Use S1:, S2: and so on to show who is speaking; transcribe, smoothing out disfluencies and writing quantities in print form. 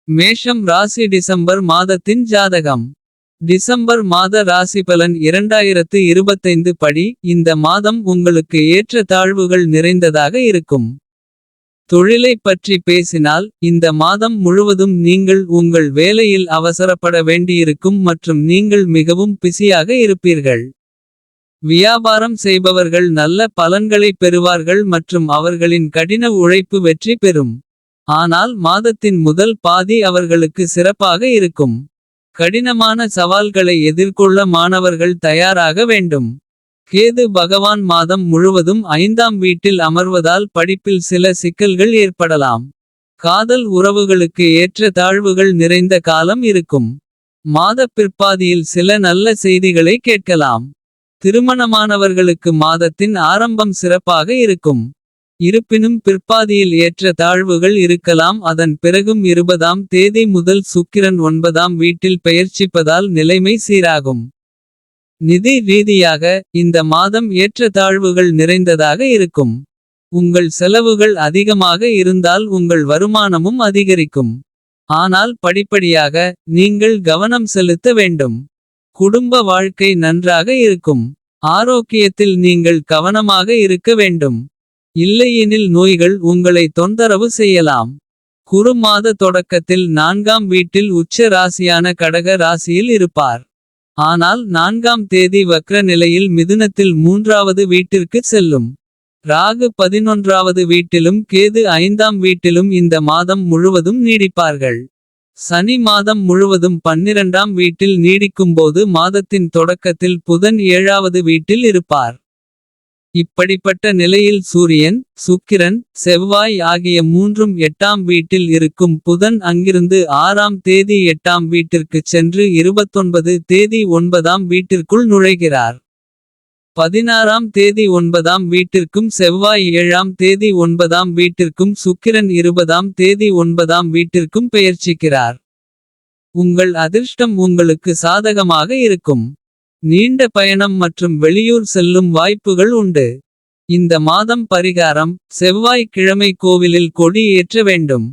S1: மேஷம் ராசி டிசம்பர் மாதத்தின் ஜாதகம். டிசம்பர் மாத ராசிபலன் 2025 படி. இந்த மாதம் உங்களுக்கு ஏற்ற தாழ்வுகள் நிறைந்ததாக இருக்கும். தொழிலைப் பற்றி பேசினால் இந்த மாதம் முழுவதும் நீங்கள் உங்கள் வேலையில் அவசரப்பட வேண்டியிருக்கும் மற்றும் நீங்கள் மிகவும் பிஸியாக இருப்பீர்கள். வியாபாரம் செய்பவர்கள் நல்ல பலன்களைப் பெறுவார்கள் மற்றும் அவர்களின் கடின உழைப்பு வெற்றி பெறும். ஆனால் மாதத்தின் முதல் பாதி அவர்களுக்கு சிறப்பாக இருக்கும். கடினமான சவால்களை எதிர்கொள்ள மாணவர்கள் தயாராக வேண்டும். கேது பகவான் மாதம் முழுவதும் 5ஆம் வீட்டில் அமர்வதால் படிப்பில் சில சிக்கல்கள் ஏற்படலாம். காதல் உறவுகளுக்கு ஏற்ற தாழ்வுகள் நிறைந்த காலம் இருக்கும். மாதப் பிற்பாதியில் சில நல்ல செய்திகளை கேட்கலாம். திருமணமானவர்களுக்கு மாதத்தின் ஆரம்பம் சிறப்பாக இருக்கும். இருப்பினும் பிற்பாதியில் ஏற்ற தாழ்வுகள் இருக்கலாம். அதன் பிறகும் 20ஆம் தேதி முதல் சுக்கிரன் 9ஆம் வீட்டில் பெயர்ச்சிப்பதால் நிலைமை சீராகும். நிதி ரீதியாக இந்த மாதம் ஏற்ற தாழ்வுகள் நிறைந்ததாக இருக்கும். உங்கள் செலவுகள் அதிகமாக இருந்தால் உங்கள் வருமானமும் அதிகரிக்கும். ஆனால் படிப்படியாக நீங்கள் கவனம் செலுத்த வேண்டும். குடும்ப வாழ்க்கை நன்றாக இருக்கும். ஆரோக்கியத்தில் நீங்கள் கவனமாக இருக்க வேண்டும். இல்லையெனில் நோய்கள் உங்களை தொந்தரவு செய்யலாம். குரு மாத தொடக்கத்தில் 4ஆம் வீட்டில் உச்ச ராசியான கடக ராசியில் இருப்பார். ஆனால் 4ஆம் தேதி வக்ர நிலையில் மிதுனத்தில் 3வது வீட்டிற்கு செல்லும். ராகு 11வது வீட்டிலும் கேது 5ஆம் வீட்டிலும் இந்த மாதம் முழுவதும் நீடிப்பார்கள். சனி மாதம் முழுவதும் 12ஆம் வீட்டில் நீடிக்கும்போது மாதத்தின் தொடக்கத்தில் புதன் 7வது வீட்டில் இருப்பார். இப்படிப்பட்ட நிலையில் சூரியன் சுக்கிரன் செவ்வாய் ஆகிய மூன்றும் 8ஆம் வீட்டில் இருக்கும். புதன் அங்கிருந்து 6ஆம் தேதி 8ஆம் வீட்டிற்குச் சென்று 29 தேதி 9ஆம் வீட்டிற்குள் நுழைகிறார். 16ஆம் தேதி 9ஆம் வீட்டிற்கும் செவ்வாய் 7ஆம் தேதி 9ஆம் வீட்டிற்கும் சுக்கிரன் 20ஆம் தேதி 9ஆம் வீட்டிற்கும் பெயர்ச்சிக்கிறார். உங்கள் அதிர்ஷ்டம் உங்களுக்கு சாதகமாக இருக்கும். நீண்ட பயணம் மற்றும் வெளியூர் செல்லும் வாய்ப்புகள் உண்டு. இந்த மாதம் பரிகாரம் செவ்வாய் கிழமை கோவிலில் கொடி ஏற்ற வேண்டும்.